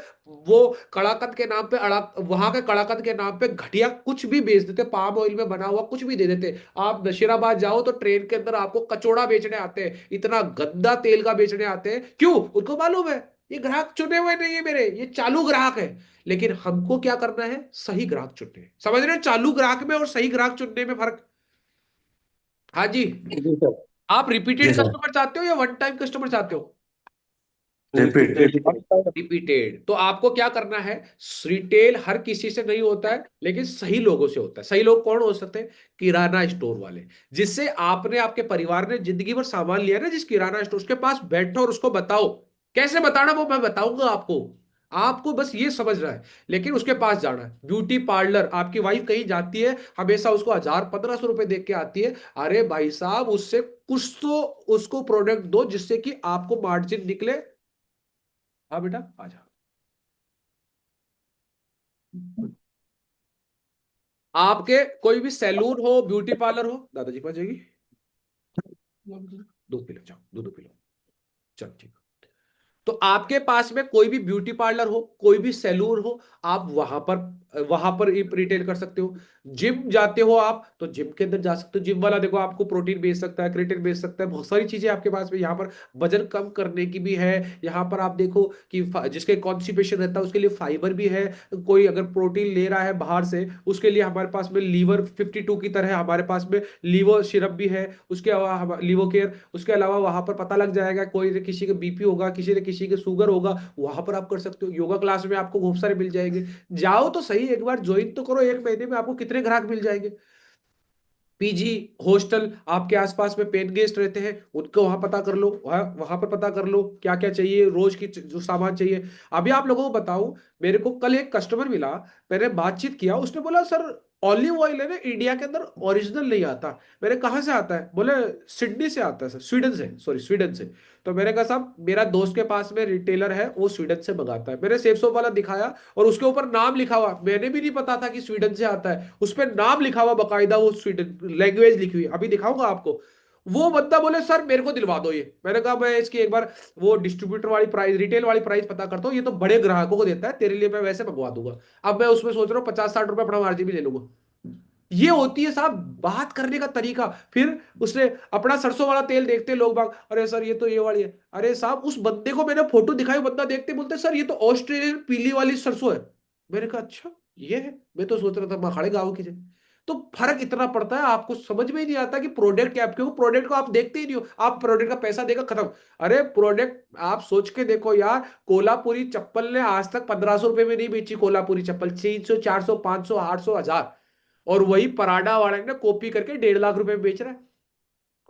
वो कड़ाकत के नाम पे वहां के कड़ाकत के नाम पे घटिया कुछ भी बेच देते, पाम ऑयल में बना हुआ कुछ भी दे देते। आप नशीराबाद जाओ तो ट्रेन के अंदर आपको कचौड़ा बेचने आते हैं, इतना गंदा तेल का बेचने आते हैं। क्यों? उनको मालूम है ये ग्राहक चुने हुए नहीं है मेरे, ये चालू ग्राहक है। लेकिन हमको क्या करना है, सही ग्राहक चुनने हैं। समझ रहे हैं चालू ग्राहक में और सही ग्राहक चुनने में फर्क। हाँ जी। जी सर। आप जी रिपीटेड सर। कस्टमर चाहते हो या वन टाइम कस्टमर चाहते हो? रिपीट। रिपीटेड। तो आपको क्या करना है, रिटेल हर किसी से नहीं होता है, लेकिन सही लोगों से होता है। सही लोग कौन हो सकते हैं? किराना स्टोर वाले, जिससे आपने आपके परिवार ने जिंदगी भर सामान लिया ना, जिस किराना स्टोर, उसके पास बैठो और उसको बताओ। कैसे बताना वो मैं बताऊंगा आपको, आपको बस ये समझना है। लेकिन उसके पास जाना है। ब्यूटी पार्लर, आपकी वाइफ कहीं जाती है, हमेशा उसको 1,000 1500 रुपए देख के आती है। अरे भाई साहब, उससे कुछ तो उसको प्रोडक्ट दो जिससे कि आपको मार्जिन निकले। हाँ बेटा आजा। आपके कोई भी सैलून हो, ब्यूटी पार्लर हो, दादाजी पास जाएगी, दूध पी लो, जाओ दूध पी लो, चल ठीक। तो आपके पास में कोई भी ब्यूटी पार्लर हो, कोई भी सैलून हो, आप वहां पर रिटेल कर सकते हो। जिम जाते हो आप, तो जिम के अंदर जा सकते हो, जिम वाला देखो आपको प्रोटीन बेच सकता है, क्रिएटिन बेच सकता है, बहुत सारी चीजें आपके पास में यहाँ पर। वजन कम करने की भी है यहाँ पर। आप देखो कि जिसके कॉन्स्टिपेशन रहता है उसके लिए फाइबर भी है। कोई अगर प्रोटीन ले रहा है बाहर से, उसके लिए हमारे पास में लीवर 52 की तरह हमारे पास में लीवर सिरप भी है। उसके अलावा लीवर केयर, उसके अलावा वहां पर पता लग जाएगा कोई किसी का बीपी होगा, किसी के शुगर होगा, वहां पर आप कर सकते हो। योगा क्लास में आपको बहुत सारे मिल जाएंगे। जाओ तो सही, एक बार ज्वाइन तो करो, 1 महीने में आपको कितने ग्राहक मिल जाएंगे। पीजी हॉस्टल आपके आसपास में पेन गेस्ट रहते हैं, उनको वहां पता कर लो, वहां पर पता कर लो क्या क्या चाहिए, रोज की जो सामान चाहिए। अभी आप लोगों को बताऊं, मेरे को कल एक कस्टमर मिला, मैंने बातचीत किया, उसने बोला सर ऑलिव ऑयल है ना इंडिया के अंदर ओरिजिनल नहीं आता। मैंने कहा से आता है, बोले सिडनी से आता है सर, स्वीडन से, सॉरी स्वीडन से। तो मैंने कहा साहब मेरा दोस्त के पास में रिटेलर है, वो स्वीडन से मंगाता है। मैंने सेफ सोप वाला दिखाया और उसके ऊपर नाम लिखा हुआ, मैंने भी नहीं पता था कि स्वीडन से आता है, उस पर नाम लिखा हुआ बकायदा, वो स्वीडन लैंग्वेज लिखी हुई, अभी दिखाऊंगा आपको। वो बंदा बोले सर मेरे को दिलवा दो ये। मैंने कहा मैं इसकी एक बार वो डिस्ट्रीब्यूटर वाली प्राइस, रिटेल वाली प्राइस पता करता हूँ, ये तो बड़े ग्राहकों को देता है, तेरे लिए मैं वैसे मंगवा दूंगा। अब मैं उसमें सोच रहा हूँ 50-60 रुपए अपना मार्जिन भी ले लूंगा। ये होती है साहब बात करने का तरीका। फिर उसने अपना सरसों वाला तेल देखते लोग बाग, अरे सर ये तो ये वाली है। अरे साहब उस बंदे को मैंने फोटो दिखाई, बंदा देखते बोलते सर ये तो ऑस्ट्रेलियन पीली वाली सरसों है। मैंने कहा अच्छा ये है, मैं तो सोच रहा था मखाड़े गाँव की है। तो फर्क इतना पड़ता है, आपको समझ में ही नहीं आता कि प्रोडक्ट क्या, क्यों प्रोडक्ट को आप देखते ही नहीं हो, आप प्रोडक्ट का पैसा देगा खत्म। अरे प्रोडक्ट आप सोच के देखो यार, कोल्हापुरी चप्पल ने आज तक 1500 रुपए में नहीं बेची, कोल्हापुरी चप्पल 300, 400, 500, 800, 1000। और वही पराडा वाले ने कॉपी करके 1.5 लाख रुपए में बेच रहा है।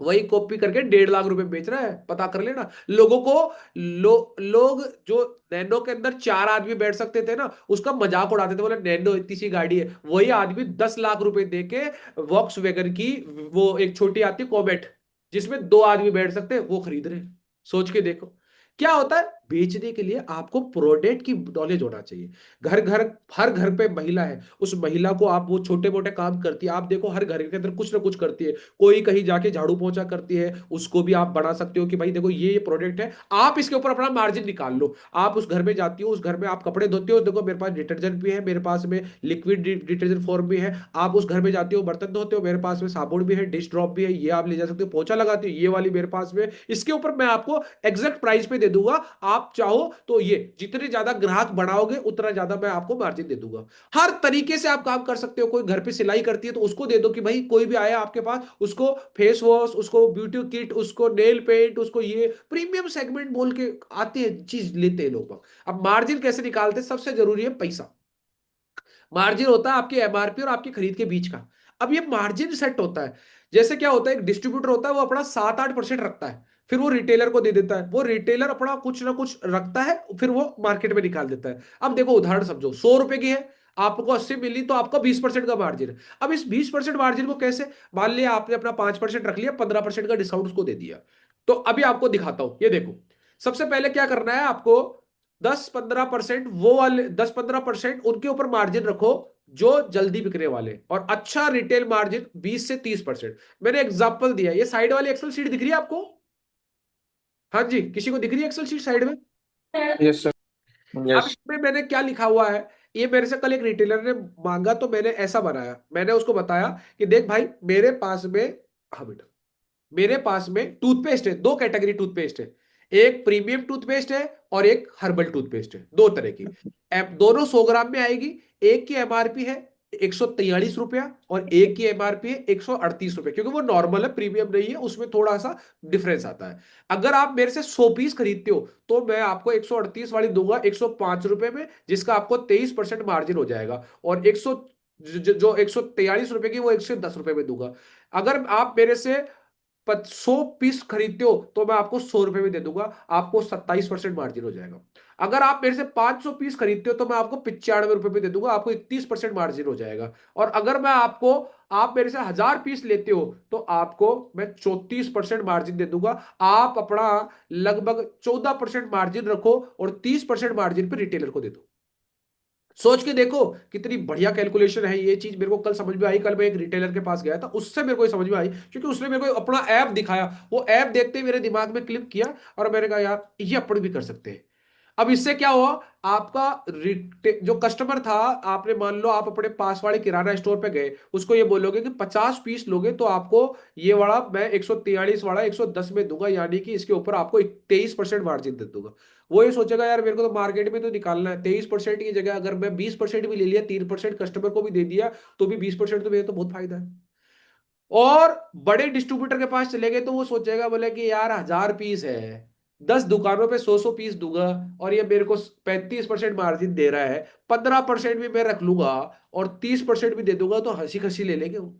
वही कॉपी करके 1.5 लाख रुपए में बेच रहा है, पता कर लेना लोगों को। लोग जो नैनो के अंदर 4 आदमी बैठ सकते थे ना, उसका मजाक उड़ाते थे, बोले नैनो इतनी सी गाड़ी है। वही आदमी 10 लाख रुपए दे के वॉक्स वैगन की, वो एक छोटी आती कॉमेट जिसमें 2 आदमी बैठ सकते हैं, वो खरीद रहे हैं। सोच के देखो क्या होता है। बेचने के लिए आपको प्रोडक्ट की नॉलेज होना चाहिए। घर घर, हर घर पे महिला है, उस महिला को आप वो छोटे मोटे काम करती है, आप देखो हर घर के अंदर कुछ ना कुछ करती है। कोई कहीं जाके झाड़ू पोंछा करती है, उसको भी आप बना सकते हो कि भाई देखो ये प्रोडक्ट है, आप इसके ऊपर अपना मार्जिन निकाल लो। आप उस घर में जाती हो, उस घर में आप कपड़े धोते हो, देखो मेरे पास डिटर्जेंट भी है, मेरे पास में लिक्विड डिटर्जेंट फॉर्म भी है। आप उस घर में जाती हो बर्तन धोते हो, मेरे पास में साबुन भी है, डिश ड्रॉप भी है, ये आप ले जा सकते हो। पोंछा लगाती हो, ये वाली मेरे पास में, इसके ऊपर मैं आपको एग्जैक्ट प्राइस पे दे दूंगा। आप चाहो तो ये जितने ज्यादा ग्राहक बढ़ाओगे उतना ज्यादा मैं आपको मार्जिन दे दूंगा। हर तरीके से आप काम कर सकते हो। कोई घर पे सिलाई करती है तो उसको दे दो कि भाई कोई भी आया आपके पास, उसको फेस वॉश, उसको ब्यूटी किट, उसको नेल पेंट, उसको ये प्रीमियम सेगमेंट बोल के आते हैं, चीज लेते हैं लोग। अब मार्जिन कैसे निकालते हैं, सबसे जरूरी है पैसा। मार्जिन होता है आपकी एमआरपी और आपकी खरीद के बीच का। अब ये मार्जिन सेट होता है, जैसे क्या होता है, एक डिस्ट्रीब्यूटर होता है, वो अपना 7-8% रखता है, फिर वो रिटेलर को दे देता है, वो रिटेलर अपना कुछ ना कुछ रखता है, फिर वो मार्केट में निकाल देता है। अब देखो उदाहरण समझो, 100 रुपए की है, आपको 80 मिली, तो आपका 20% का मार्जिन है। अब इस 20% मार्जिन को कैसे, मान लिया आपने अपना 5% रख लिया, 15% का डिस्काउंट उसको दे दिया। तो अभी आपको दिखाता हूं, ये देखो। सबसे पहले क्या करना है आपको, 10-15% वो वाले, 10-15% उनके ऊपर मार्जिन रखो जो जल्दी बिकने वाले, और अच्छा रिटेल मार्जिन 20 से 30%। मैंने एग्जांपल दिया, ये साइड वाली एक्सेल शीट दिख रही है आपको? हाँ जी, किसी को दिख रही है एक्सेल शीट साइड में? Yes sir. अब यस। इसमें मैंने क्या लिखा हुआ है, ये मेरे से कल एक रिटेलर ने मांगा तो मैंने ऐसा बनाया। मैंने उसको बताया कि देख भाई मेरे पास में, हाँ बेटा, मेरे पास में टूथपेस्ट है, दो कैटेगरी टूथपेस्ट है। एक प्रीमियम टूथपेस्ट है और एक हर्बल टूथपेस्ट है, दो तरह की। दोनों 100 ग्राम में आएगी। एक की एमआरपी है 143 रुपया और एक की एमआरपी है 138 रुपया, क्योंकि वो नॉर्मल है, प्रीमियम नहीं है, उसमें थोड़ा सा डिफरेंस आता है। अगर आप मेरे से 100 पीस खरीदते हो तो मैं आपको 138 वाली दूंगा 105 रुपए में, जिसका आपको 23% मार्जिन हो जाएगा। और 100, जो 143 रुपए की, वो 110 रुपए में दूंगा। अगर आप मेरे से 100 पीस खरीदते हो तो मैं आपको 100 रुपए में दे दूंगा, आपको 27% मार्जिन हो जाएगा। अगर आप मेरे से 500 पीस खरीदते हो तो मैं आपको 95 रुपए में दे दूंगा, आपको 31% मार्जिन हो जाएगा। और अगर मैं आपको, आप मेरे से 1000 पीस लेते हो तो आपको मैं 34% मार्जिन दे दूंगा। आप अपना लगभग 14% मार्जिन रखो और 30% मार्जिन पे रिटेलर को दे दो। सोच के देखो कितनी बढ़िया कैलकुलेशन है। ये चीज मेरे को कल समझ में आई, कल मैं एक रिटेलर के पास गया था, उससे मेरे को ये समझ में आई, क्योंकि उसने मेरे को अपना ऐप दिखाया। वो ऐप देखते ही मेरे दिमाग में क्लिक किया और मैंने कहा यार ये अपन भी कर सकते हैं। अब इससे क्या हुआ, आपका जो कस्टमर था, आपने मान लो आप अपने पास वाले किराना स्टोर पे गए, उसको ये बोलोगे कि 50 पीस लोगे तो आपको ये वाला मैं 143 वाला 110 में दूंगा, यानी कि इसके ऊपर आपको 23% मार्जिन दे दूंगा। वो ये सोचेगा यार मेरे को तो मार्केट में तो निकालना है, 23% की जगह अगर मैं 20% भी ले लिया, 3% कस्टमर को भी दे दिया, तो भी 20% तो मेरे तो बहुत फायदा है। और बड़े डिस्ट्रीब्यूटर के पास चले गए तो वो सोचेगा, बोले कि यार 1000 पीस है, 10 दुकानों पे 100-100 पीस दूंगा, और ये मेरे को 35% मार्जिन दे रहा है, 15% भी मैं रख लूंगा और 30% भी दे दूंगा, तो हंसी खसी ले लेंगे वो।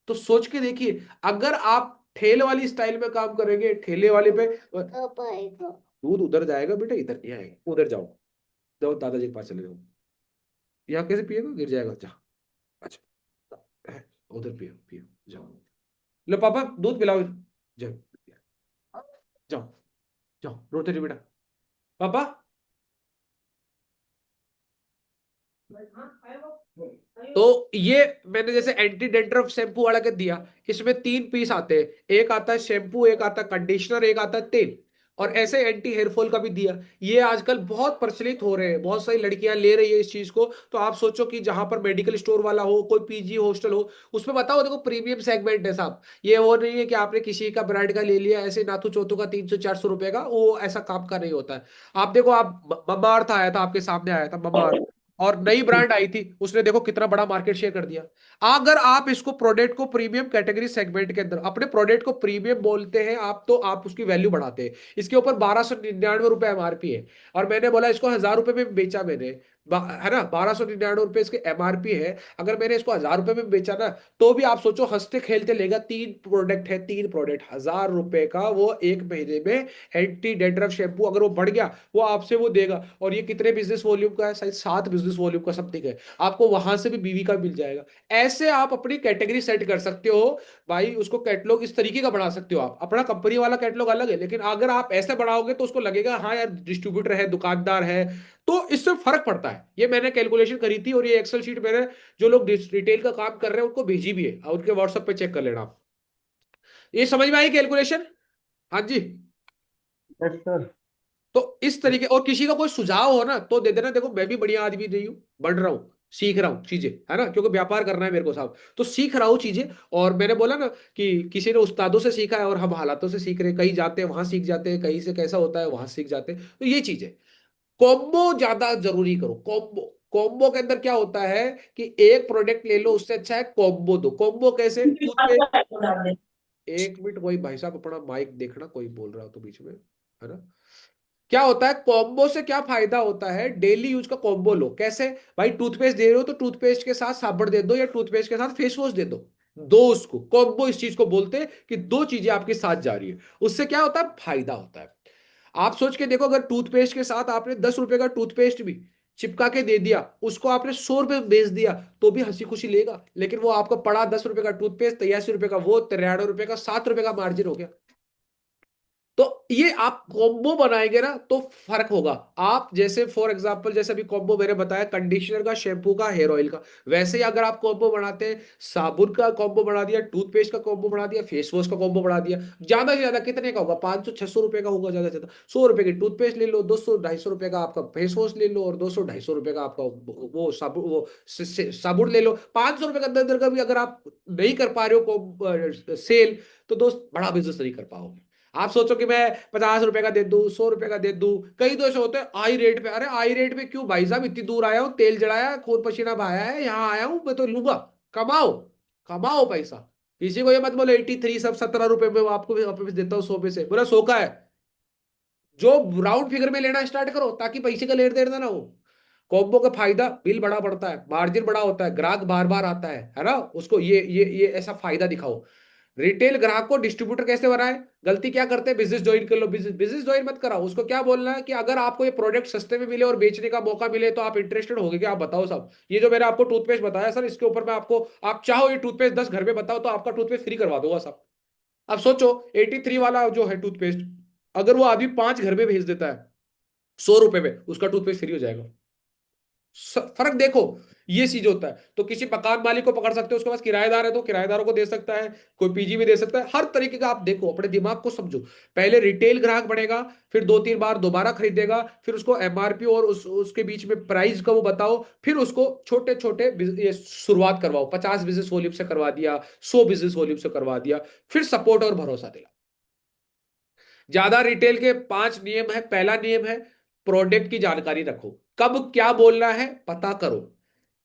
तो सोच के देखिए, अगर आप ठेले वाली स्टाइल में काम करेंगे, ठेले वाले पे दूध उधर जाएगा बेटा, इधर नहीं आएगा, उधर जाओ, जाओ दादाजी के पास चले जाओ। यहाँ कैसे पिएगा, गिर जाएगा, जा। अच्छा, उधर पियो पियो, जाओ। लो पापा दूध पिलाओ, जाओ जाओ जाओ, रोते रहो बेटा। पापा तो ये मैंने जैसे एंटी डेंड्रफ शैम्पू वाला के दिया, इसमें 3 पीस आते हैं, एक आता है शैम्पू, एक आता है कंडीशनर, एक आता है तेल। और ऐसे एंटी हेयर फॉल का भी दिया। ये आजकल बहुत प्रचलित हो रहे हैं, बहुत सारी लड़कियां ले रही है इस चीज को। तो आप सोचो कि जहां पर मेडिकल स्टोर वाला हो, कोई पीजी हॉस्टल हो, उसमें बताओ देखो प्रीमियम सेगमेंट है साहब। ये वो नहीं है कि आपने किसी का ब्रांड का ले लिया ऐसे नाथू चोथू का 300-400 रुपए का, वो ऐसा काम का नहीं होता है। आप देखो, आप ममा अर्थ आया था आपके सामने, आया था ममा अर्थ, और नई ब्रांड आई थी, उसने देखो कितना बड़ा मार्केट शेयर कर दिया। अगर आप इसको प्रोडक्ट को प्रीमियम कैटेगरी सेगमेंट के अंदर अपने प्रोडक्ट को प्रीमियम बोलते हैं आप, तो आप उसकी वैल्यू बढ़ाते हैं। इसके ऊपर 1299 रुपए एमआरपी है, और मैंने बोला इसको 1000 रुपए में बेचा मैंने, है ना, 1299 रुपए इसके एमआरपी है। अगर मैंने इसको 1000 रुपए में बेचा ना, तो भी आप सोचो हंसते खेलते लेगा। 3 प्रोडक्ट है, 3 प्रोडक्ट, 1000 रुपए का वो एक महीने में। एंटी डेंड्रफ शैम्पू अगर वो बढ़ गया, वो आपसे वो देगा। और ये कितने बिजनेस वॉल्यूम का है, शायद 7 बिजनेस वॉल्यूम का समथिंग है। आपको वहां से भी बीवी का मिल जाएगा। ऐसे आप अपनी कैटेगरी सेट कर सकते हो भाई। उसको कैटलॉग इस तरीके का बना सकते हो आप। अपना कंपनी वाला कैटलॉग अलग है, लेकिन अगर आप ऐसे बढ़ाओगे तो उसको लगेगा हाँ यार डिस्ट्रीब्यूटर है, दुकानदार है। तो इससे फर्क पड़ता है। ये मैंने कैलकुलेशन करी थी, और ये एक्सेल शीट मैंने जो लोग रिटेल का काम कर रहे हैं उनको भेजी भी है, और उनके व्हाट्सएप पे चेक कर लेना आप। ये समझ में आई कैलकुलेशन? हाँ जी। Yes sir. तो इस तरीके, और किसी का कोई सुझाव हो ना तो दे देना। देखो मैं भी बढ़िया आदमी नहीं हूँ, बढ़ रहा हूँ, सीख रहा हूँ चीजें, है ना, क्योंकि व्यापार करना है मेरे को साहब, तो सीख रहा हूँ चीजें। और मैंने बोला ना कि किसी ने उस्तादों से सीखा है, और हम हालातों से सीख रहे हैं। कहीं जाते हैं वहां सीख जाते हैं, कहीं से कैसा होता है वहां सीख जाते हैं। तो ये चीज है। कॉम्बो ज्यादा जरूरी करो। कॉम्बो, कॉम्बो के अंदर क्या होता है कि एक प्रोडक्ट ले लो, उससे अच्छा है कॉम्बो दो। कॉम्बो कैसे? टूथपेस्ट, 1 मिनट, कोई भाई साहब अपना माइक देखना, कोई बोल रहा हो तो बीच में, है ना। क्या होता है कॉम्बो से, क्या फायदा होता है? डेली यूज का कॉम्बो लो। कैसे? भाई टूथपेस्ट दे रहे हो तो टूथपेस्ट के साथ साबुन दे दो, या टूथपेस्ट के साथ फेस वॉश दे दो। दो, उसको कॉम्बो इस चीज को बोलते हैं कि दो चीजें आपके साथ जा रही है। उससे क्या होता है? फायदा होता है। आप सोच के देखो, अगर टूथपेस्ट के साथ आपने 10 रुपए का टूथपेस्ट भी चिपका के दे दिया, उसको आपने 100 रुपए में बेच दिया, तो भी हंसी खुशी लेगा। लेकिन वो आपको पड़ा 10 रुपए का टूथपेस्ट, 83 रुपए का, वो 93 रुपए का, 7 रुपए का मार्जिन हो गया। तो ये आप कॉम्बो बनाएंगे ना तो फर्क होगा। आप जैसे फॉर एग्जांपल, जैसे अभी कॉम्बो मैंने बताया कंडीशनर का, शैम्पू का, हेयर ऑयल का, वैसे ही अगर आप कॉम्बो बनाते हैं, साबुन का कॉम्बो बना दिया, टूथपेस्ट का कॉम्बो बना दिया, फेस वॉश का कॉम्बो बना दिया, ज्यादा से ज्यादा कितने का होगा? 500-600 रुपए का होगा, ज्यादा से ज्यादा 100 रुपए की टूथपेस्ट ले लो, 200-250 रुपए का आपका फेस वॉश ले लो, और 200-250 रुपए का आपका वो साबुन, वो साबुन ले लो। 500 रुपए के अंदर अंदर का भी अगर आप नहीं कर पा रहे हो सेल, तो दोस्त बड़ा बिजनेस नहीं कर पाओगे। आप सोचो कि मैं 50 रुपए का दे दूं, 100 रुपए का दे दूं। कई तो ऐसे होते हैं आई रेट पे। अरे आई रेट पे क्यों भाई साहब? इतनी दूर आया हूं, तेल जलाया, खून पसीना बहाया है, यहाँ आया हूं, मैं तो लूंगा। कमाओ, कमाओ पैसा। किसी को ये मत बोलो 83 सब 17 रुपए में आपको वापस देता हूँ 100 पे से, बोला 100 का है। जो राउंड फिगर में लेना स्टार्ट करो, ताकि पैसे का लेन देन ना हो। कॉम्बो का फायदा, बिल बड़ा पड़ता है, मार्जिन बड़ा होता है, ग्राहक बार बार आता है ना, उसको ये ऐसा फायदा दिखाओ। रिटेल ग्राहक को डिस्ट्रीब्यूटर कैसे बनाए? गलती क्या करते हैं? बिजनेस ज्वाइन कर लो। बिजनेस बिजनेस ज्वाइन मत कराओ, उसको क्या बोलना है कि अगर आपको ये प्रोडक्ट सस्ते में मिले और बेचने का मौका मिले तो आप इंटरेस्टेड होगे क्या? आप बताओ सब। ये जो मैंने आपको टूथपेस्ट बताया सर, इसके ऊपर मैं आपको, आप चाहो ये टूथपेस्ट 10 घर में बताओ तो आपका टूथपेस्ट फ्री करवा दूंगा सब। अब सोचो 83 वाला जो है टूथपेस्ट, अगर वो आदमी 5 घर में भेज देता है 100 रुपए में, उसका टूथपेस्ट फ्री हो जाएगा। फर्क देखो। ये चीज होता है। तो किसी मकान मालिक को पकड़ सकते हो, उसके पास किराएदार है तो किराएदारों को दे सकता है, कोई पीजी में दे सकता है, हर तरीके का आप देखो, अपने दिमाग को समझो। पहले रिटेल ग्राहक बनेगा, फिर 2-3 बार दोबारा खरीदेगा, फिर उसको एमआरपी और उसके बीच में प्राइस का वो बताओ, फिर उसको छोटे छोटे ये शुरुआत करवाओ। 50 बिजनेस वॉल्यूम से करवा दिया, 100 बिजनेस वॉल्यूम से करवा दिया, फिर सपोर्ट और भरोसा दिला। ज्यादा रिटेल के 5 नियम है। पहला नियम है प्रोडक्ट की जानकारी रखो, कब क्या बोलना है पता करो।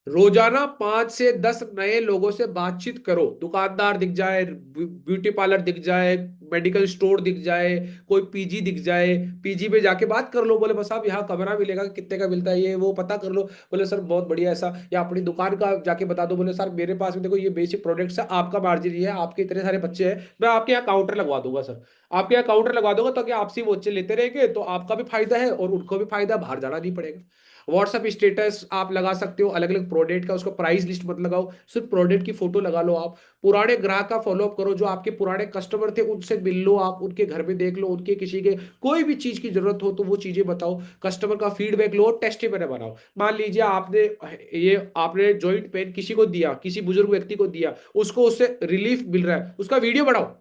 रोजाना 5 से 10 नए लोगों से बातचीत करो। दुकानदार दिख जाए, ब्यूटी पार्लर दिख जाए, मेडिकल स्टोर दिख जाए, कोई पीजी दिख जाए, पीजी में जाके बात कर लो। बोले बस साहब यहाँ कमरा मिलेगा, कितने का मिलता है, ये वो पता कर लो। बोले सर बहुत बढ़िया ऐसा, या अपनी दुकान का जाके बता दो। बोले सर मेरे पास में देखो ये बेसिक प्रोडक्ट्स है, आपका मार्जिन ये है, आपके इतने सारे बच्चे हैं, मैं आपके यहाँ काउंटर लगवा दूंगा सर। आपके यहाँ काउंटर लगा दोगे ताकि आपसे वो बच्चे लेते रहेंगे, तो आपका भी फायदा है और उनको भी फायदा, बाहर जाना नहीं पड़ेगा। व्हाट्सअप स्टेटस आप लगा सकते हो अलग अलग प्रोडक्ट का, उसका प्राइस लिस्ट मत लगाओ, सिर्फ प्रोडक्ट की फोटो लगा लो। आप पुराने ग्राहक का फॉलोअप करो, जो आपके पुराने कस्टमर थे उनसे मिल लो, आप उनके घर में देख लो, उनके किसी के कोई भी चीज की जरूरत हो तो वो चीजें बताओ, कस्टमर का फीडबैक लो, टेस्टिमोनियल बनाओ। मान लीजिए आपने जॉइंट पेन किसी को दिया, किसी बुजुर्ग व्यक्ति को दिया, उसको उससे रिलीफ मिल रहा है, उसका वीडियो बनाओ,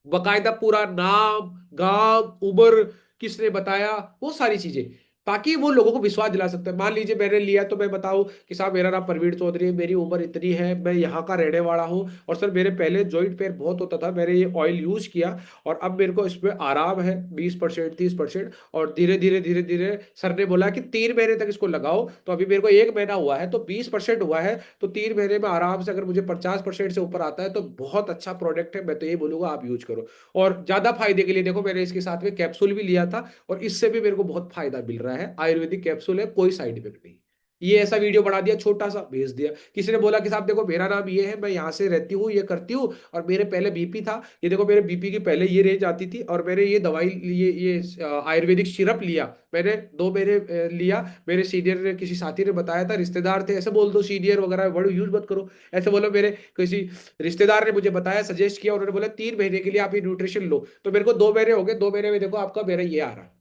बकायदा पूरा नाम, गांव, उम्र, किसने बताया, वो सारी चीजें, ताकि वो लोगों को विश्वास दिला सकते हैं। मान लीजिए मैंने लिया तो मैं बताऊं कि साहब मेरा नाम प्रवीण चौधरी है, मेरी उम्र इतनी है, मैं यहाँ का रहने वाला हूँ, और सर मेरे पहले जॉइंट पेन बहुत होता था, मैंने ये ऑयल यूज किया और अब मेरे को इसमें आराम है 20% 30%, और धीरे धीरे धीरे धीरे सर ने बोला कि 3 महीने तक इसको लगाओ, तो अभी मेरे को 1 महीना हुआ है तो 20% हुआ है, तो 3 महीने में आराम से अगर मुझे 50% से ऊपर आता है तो बहुत अच्छा प्रोडक्ट है, मैं तो ये बोलूंगा आप यूज करो। और ज्यादा फायदे के लिए देखो, मैंने इसके साथ में कैप्सूल भी लिया था और इससे भी मेरे को बहुत फायदा मिल रहा है, आयुर्वेदिक कैप्सूल है, कोई साइड इफेक्ट नहीं। ये ऐसा वीडियो बना दिया, छोटा सा भेज दिया, किसी ने बोला कि साहब देखो मेरा नाम ये है, मैं यहाँ से रहती हूँ, ये करती हूँ, और मेरे पहले बीपी था, ये देखो मेरे बीपी की पहले ये रेंज आती थी, और मैंने ये दवाई, ये आयुर्वेदिक सिरप लिया, मैंने 2 महीने लिया, मेरे सीनियर ने, किसी साथी ने बताया था, रिश्तेदार थे, ऐसे बोल दो, सीनियर वगैरह वर्ड यूज मत करो, ऐसे बोलो मेरे किसी रिश्तेदार ने मुझे बताया, सजेस्ट किया, उन्होंने बोला 3 महीने के लिए आप ये न्यूट्रिशन लो, तो मेरे को 2 महीने हो गए, 2 महीने में देखो आपका मेरा ये आ रहा है।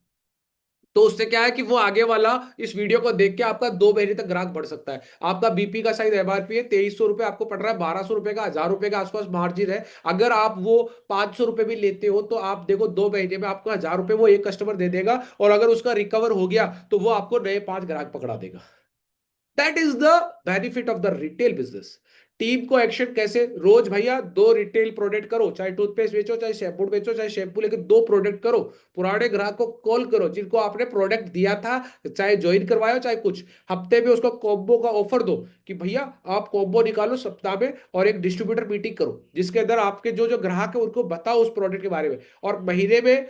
तो उससे क्या है कि वो आगे वाला इस वीडियो को देख के आपका 2 महीने तक ग्राहक बढ़ सकता है। आपका बीपी का शायद एमआरपी है 2300 रुपए, आपको पड़ रहा है 1200 रुपए का, 1000 रुपए के आसपास मार्जिन है। अगर आप वो 500 रुपए भी लेते हो तो आप देखो 2 महीने में आपको 1000 रुपए वो एक कस्टमर दे देगा, और अगर उसका रिकवर हो गया तो वो आपको नए 5 ग्राहक पकड़ा देगा। That is the benefit of the retail business. Team को एक्शन कैसे, रोज भैया 2 रिटेल प्रोडक्ट करो, चाहे टूथपेस्ट बेचो, चाहे शैम्पू बेचो, चाहे शैम्पू, लेकिन 2 प्रोडक्ट करो। पुराने ग्राहक को कॉल करो जिनको आपने प्रोडक्ट दिया था, चाहे ज्वाइन करवायो चाहे कुछ, हफ्ते में उसको कॉम्बो का ऑफर दो कि भैया आप कॉम्बो निकालो सप्ताह में, और एक डिस्ट्रीब्यूटर मीटिंग करो जिसके अंदर आपके जो जो ग्राहक है उनको बताओ उस प्रोडक्ट के बारे में। और महीने में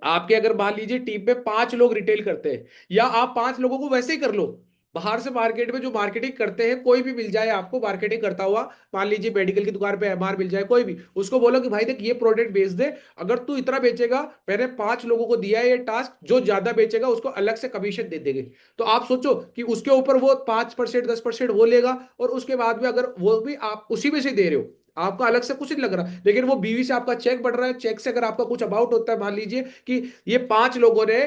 आपके अगर मान लीजिए टीम में 5 लोग रिटेल करते हैं, या आप 5 लोगों को वैसे ही कर लो, बाहर से मार्केट में जो मार्केटिंग करते हैं कोई भी मिल जाए आपको मार्केटिंग करता हुआ, मान लीजिए मेडिकल की दुकान पे एमआर मिल जाए कोई भी, उसको बोलो कि भाई देख ये प्रोडक्ट बेच दे, अगर तू इतना बेचेगा, मैंने 5 लोगों को दिया है ये टास्क, जो ज्यादा बेचेगा उसको अलग से कमीशन दे देंगे। तो आप सोचो कि उसके ऊपर वो 5% 10% वो लेगा, और उसके बाद में अगर वो भी आप उसी में से दे रहे हो, आपका अलग से कुछ नहीं लग रहा, लेकिन वो बीवी से आपका चेक बढ़ रहा है, चेक से अगर आपका कुछ अमाउंट होता है, मान लीजिए कि ये 5 लोगों ने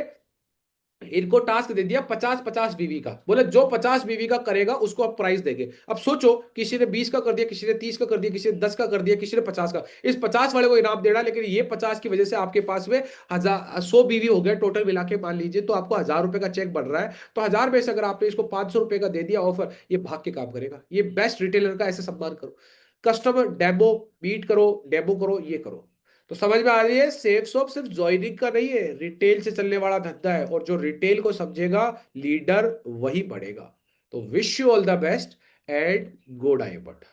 इनको टास्क दे दिया 50-50 बीवी का, बोले जो 50 बीवी का करेगा उसको आप प्राइस देंगे। अब सोचो किसी ने 20 का कर दिया, किसी ने 30 का कर दिया, किसी ने 10 का कर दिया, किसी ने 50 का, इस 50 वाले को इनाम देना, लेकिन ये 50 की वजह से आपके पास में 100 बीवी हो गए टोटल मिला के, मान लीजिए तो आपको 1000 रुपए का चेक बढ़ रहा है, तो 1000 में से अगर आपने इसको 500 रुपए का दे दिया ऑफर, ये भाग के काम करेगा। ये बेस्ट रिटेलर का ऐसे सम्मान करो, कस्टमर डेमो मीट करो, डेमो करो, ये करो। तो समझ में आ रही है, सेफ शॉप सिर्फ ज्वाइनिंग का नहीं है, रिटेल से चलने वाला धंधा है, और जो रिटेल को समझेगा लीडर वही बढ़ेगा। तो wish you all the best and good I but.